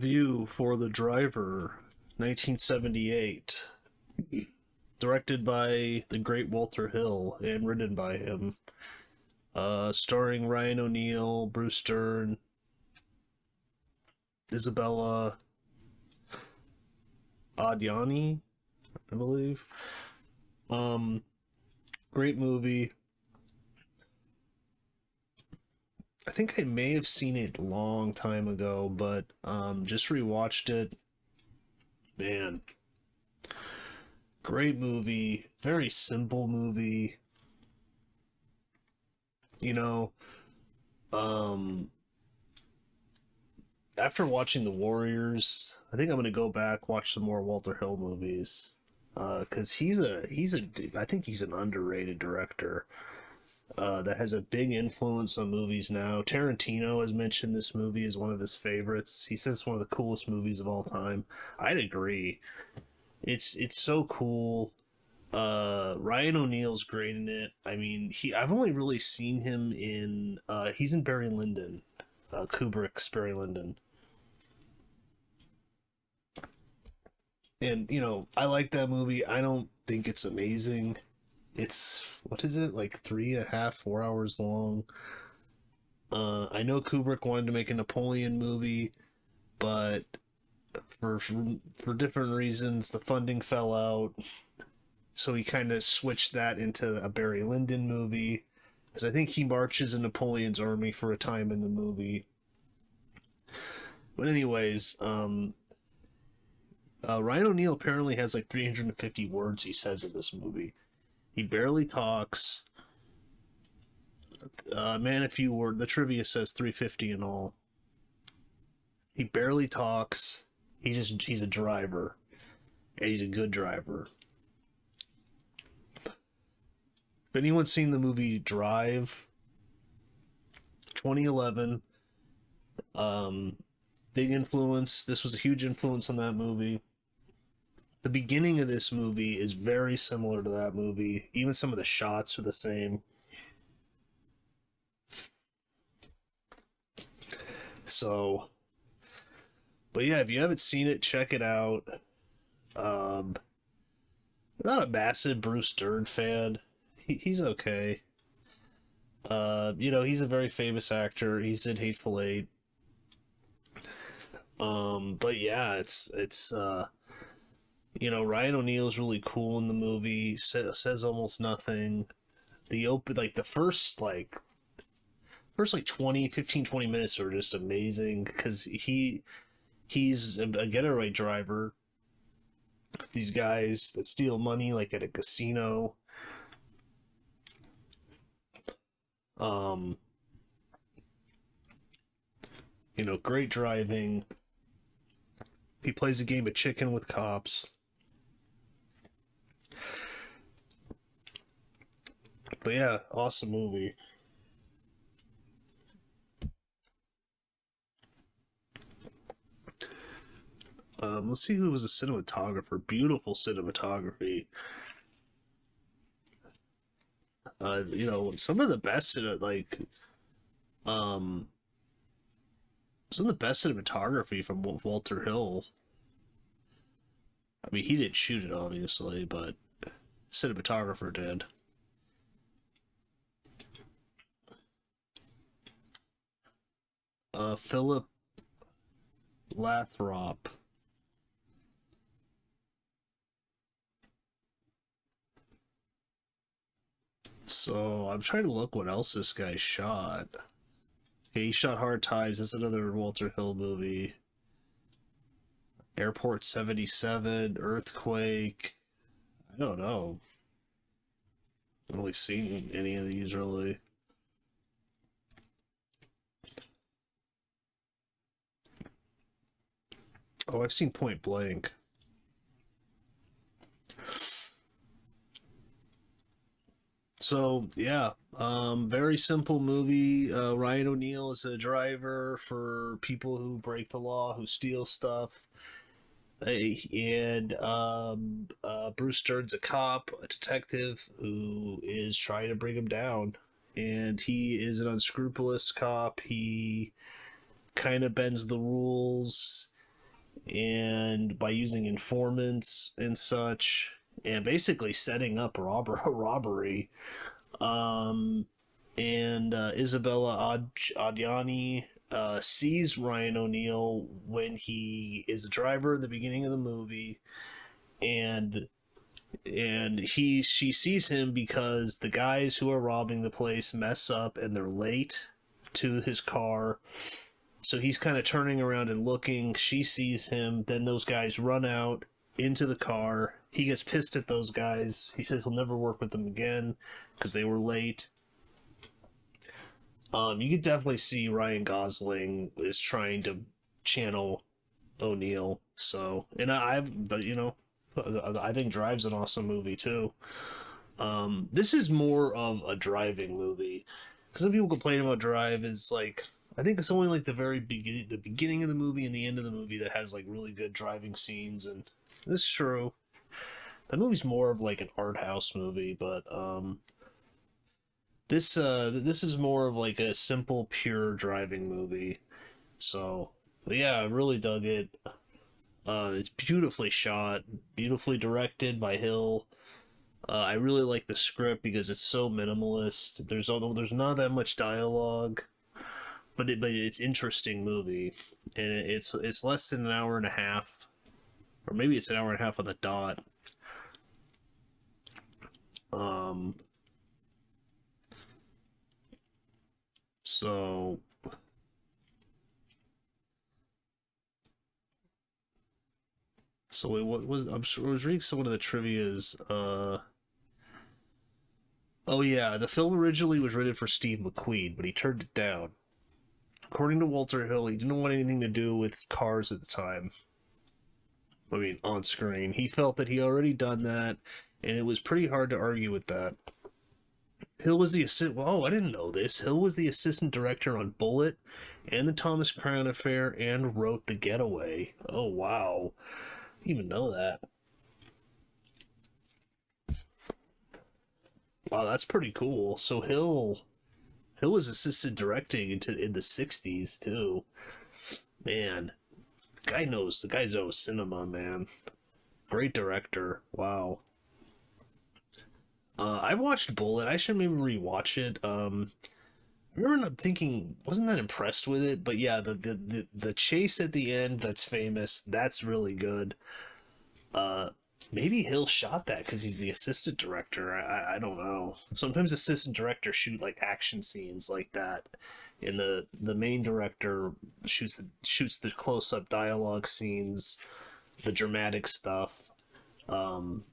review for The Driver, 1978. Directed by the great Walter Hill and written by him. Starring Ryan O'Neal, Bruce Dern, Isabella Adjani, I believe. Um, Great movie. I think I may have seen it a long time ago, but just rewatched it. Man, great movie. Very simple movie. You know, um, after watching The Warriors, I think I'm gonna go back watch some more Walter Hill movies. Because I think he's an underrated director that has a big influence on movies now. Tarantino has mentioned this movie as one of his favorites. He says it's one of the coolest movies of all time. I'd agree. It's so cool. Ryan O'Neal's great in it. I mean, I've only really seen him in he's in Barry Lyndon, Kubrick's Barry Lyndon. And I like that movie. I don't think it's amazing. It's what is it, like 3.5, 4 hours long. I know Kubrick wanted to make a Napoleon movie, but for different reasons, the funding fell out. So he kind of switched that into a Barry Lyndon movie, because I think he marches in Napoleon's army for a time in the movie. But anyways, Ryan O'Neal apparently has like 350 words he says in this movie. He barely talks. Man, if you were, the trivia says 350 in all. He barely talks. He's a driver, and he's a good driver. If anyone's seen the movie Drive, 2011, big influence. This was a huge influence on that movie. The beginning of this movie is very similar to that movie. Even some of the shots are the same. So, but yeah, if you haven't seen it, check it out. I'm not a massive Bruce Dern fan. He's okay. He's a very famous actor. He's in Hateful Eight. But yeah, Ryan O'Neal is really cool in the movie. Says almost nothing. The first like 20, 15, 20 minutes are just amazing because he's a getaway driver. These guys that steal money like at a casino. Um, Great driving. He plays a game of chicken with cops. But yeah, awesome movie. Let's see who was a cinematographer. Beautiful cinematography. Some of the best um, some of the best cinematography from Walter Hill. I mean, he didn't shoot it obviously, but cinematographer did. Philip Lathrop. So I'm trying to look what else this guy shot. Okay, he shot Hard Times. That's another Walter Hill movie. Airport 77, Earthquake. I don't know. I haven't really seen any of these really. Oh, I've seen Point Blank. So yeah, very simple movie. Ryan O'Neal is a driver for people who break the law, who steal stuff. And Bruce Dern's a cop, a detective who is trying to bring him down. And he is an unscrupulous cop. He kind of bends the rules. and by using informants and such, and basically setting up a robbery. Um, and Isabella Adjani sees Ryan O'Neal when he is a driver in the beginning of the movie, and she sees him because the guys who are robbing the place mess up and they're late to his car. So he's kind of turning around and looking. She sees him. Then those guys run out into the car. He gets pissed at those guys. He says he'll never work with them again because they were late. You could definitely see Ryan Gosling is trying to channel O'Neal. So, and I think Drive's an awesome movie too. This is more of a driving movie. Some people complain about Drive is like I think it's only like the beginning of the movie and the end of the movie that has like really good driving scenes, and this is true. The movie's more of like an art house movie, but this is more of like a simple, pure driving movie. So, but yeah, I really dug it. It's beautifully shot, beautifully directed by Hill. I really like the script because it's so minimalist. There's not that much dialogue, but it's interesting movie, and it's less than an hour and a half, or maybe it's an hour and a half on the dot. Um, so wait, what was I was reading some of the trivia's. Oh yeah, the film originally was written for Steve McQueen, but he turned it down. According to Walter Hill, he didn't want anything to do with cars at the time. I mean, on screen. He felt that he already done that, and it was pretty hard to argue with that. Hill was the assistant. Oh, I didn't know this. Hill was the assistant director on Bullitt and the Thomas Crown Affair, and wrote The Getaway. Oh wow, I didn't even know that. Wow, that's pretty cool. So Hill was assistant directing in the '60s too. Man, the guy knows cinema, man. Great director. Wow. I watched Bullitt. I should maybe rewatch it. I remember not thinking, wasn't that impressed with it, but yeah, the chase at the end that's famous. That's really good. Uh, Maybe Hill shot that because he's the assistant director. I don't know. Sometimes assistant directors shoot like action scenes like that, and the main director shoots the close up dialogue scenes, the dramatic stuff. Um,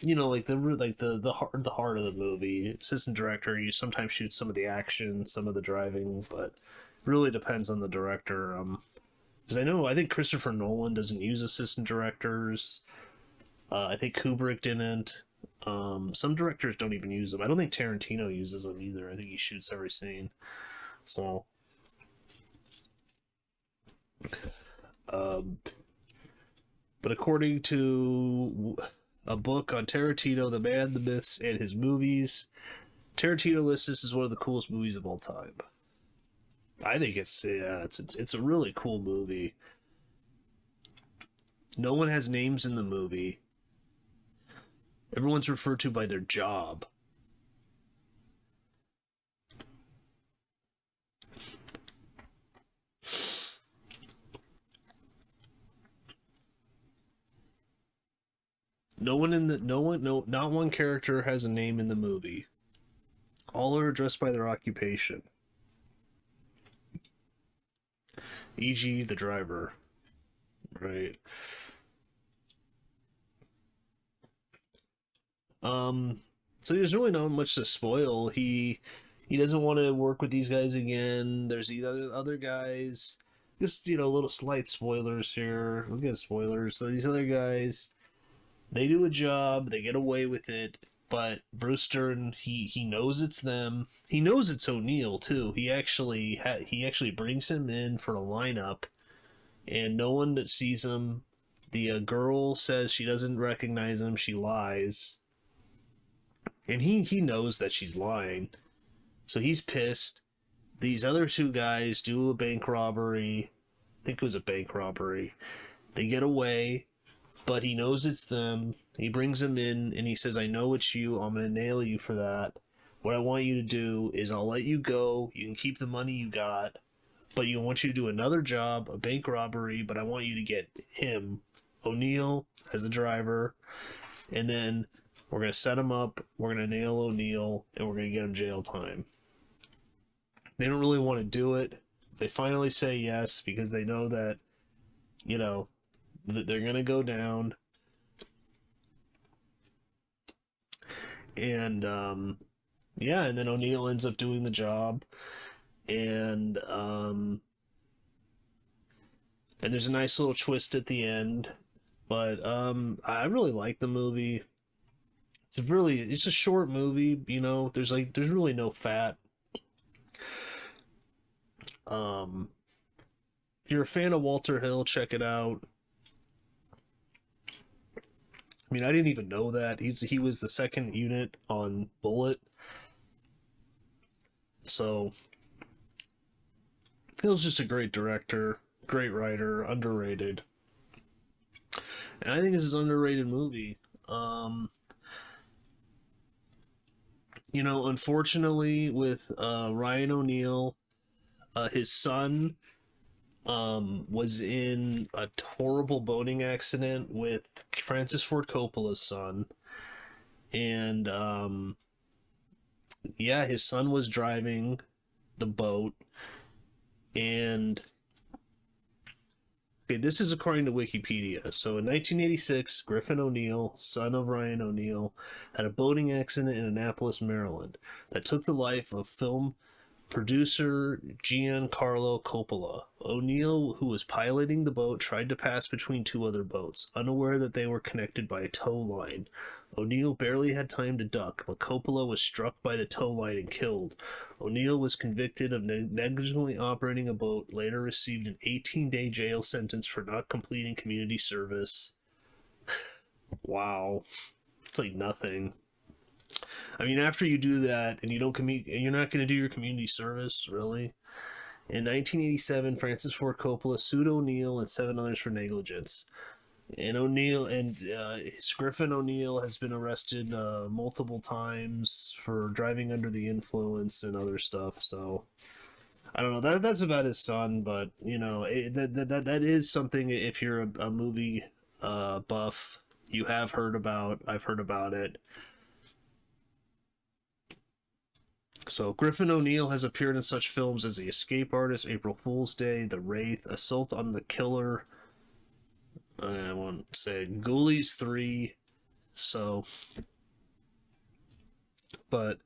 like the heart of the movie. Assistant director, you sometimes shoot some of the action, some of the driving, but really depends on the director. Because I think Christopher Nolan doesn't use assistant directors. I think Kubrick didn't. Some directors don't even use them. I don't think Tarantino uses them either. I think he shoots every scene. So, um, but according to a book on Tarantino, the man, the myths, and his movies, Tarantino lists this as one of the coolest movies of all time. I think it's a really cool movie. No one has names in the movie. Everyone's referred to by their job. Not one character has a name in the movie. All are addressed by their occupation, e.g., the driver. Right. Um. So there's really not much to spoil. He doesn't want to work with these guys again. There's the other guys. Just little slight spoilers here. We'll get spoilers. So these other guys, they do a job. They get away with it. But Bruce Stern, he knows it's them. He knows it's O'Neal too. He actually brings him in for a lineup, and no one that sees him. The girl says she doesn't recognize him. She lies, and he knows that she's lying, so he's pissed. These other two guys do a bank robbery. I think it was a bank robbery. They get away, but he knows it's them. He brings them in and he says, I know it's you. I'm going to nail you for that. What I want you to do is I'll let you go. You can keep the money you got, but I want you to do another job, a bank robbery, but I want you to get him, O'Neill, as the driver, and then we're going to set him up, we're going to nail O'Neill, and we're going to get him jail time. They don't really want to do it. They finally say yes because they know that, you know, that they're going to go down. And, yeah, and then O'Neill ends up doing the job. And there's a nice little twist at the end. But I really like the movie. It's a short movie, you know, there's really no fat. If you're a fan of Walter Hill, check it out. I mean, I didn't even know that he was the second unit on Bullet. So Hill's just a great director, great writer, underrated. And I think this is an underrated movie. You know, unfortunately, with Ryan O'Neal, his son was in a horrible boating accident with Francis Ford Coppola's son. And yeah, his son was driving the boat. And okay, this is according to Wikipedia. So in 1986, Griffin O'Neill, son of Ryan O'Neal, had a boating accident in Annapolis, Maryland, that took the life of film producer Giancarlo Coppola. O'Neill, who was piloting the boat, tried to pass between two other boats, unaware that they were connected by a tow line. O'Neill barely had time to duck, but Coppola was struck by the tow line and killed. O'Neill was convicted of negligently operating a boat, later received an 18-day jail sentence for not completing community service. Wow. It's like nothing. I mean, after you do that and you don't you're not going to do your community service, really? In 1987, Francis Ford Coppola sued O'Neill and 7 others for negligence. And Griffin O'Neill has been arrested multiple times for driving under the influence and other stuff. So I don't know. That's about his son, but you know, that is something. If you're a movie buff, you have heard about. I've heard about it. So Griffin O'Neill has appeared in such films as The Escape Artist, April Fool's Day, The Wraith, Assault on the Killer. I want to say Ghoulies 3. So, but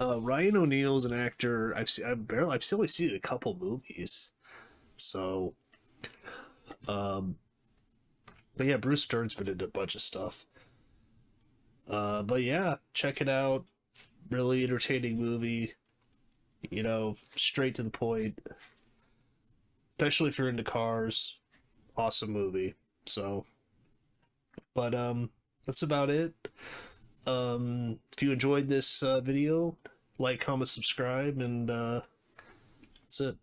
Ryan O'Neal is an actor. I've only seen a couple movies. So, but yeah, Bruce Stern's been into a bunch of stuff. But yeah, check it out. Really entertaining movie. You know, straight to the point. Especially if you're into cars. Awesome movie. So, but that's about it. If you enjoyed this video, like, comment, subscribe, and that's it.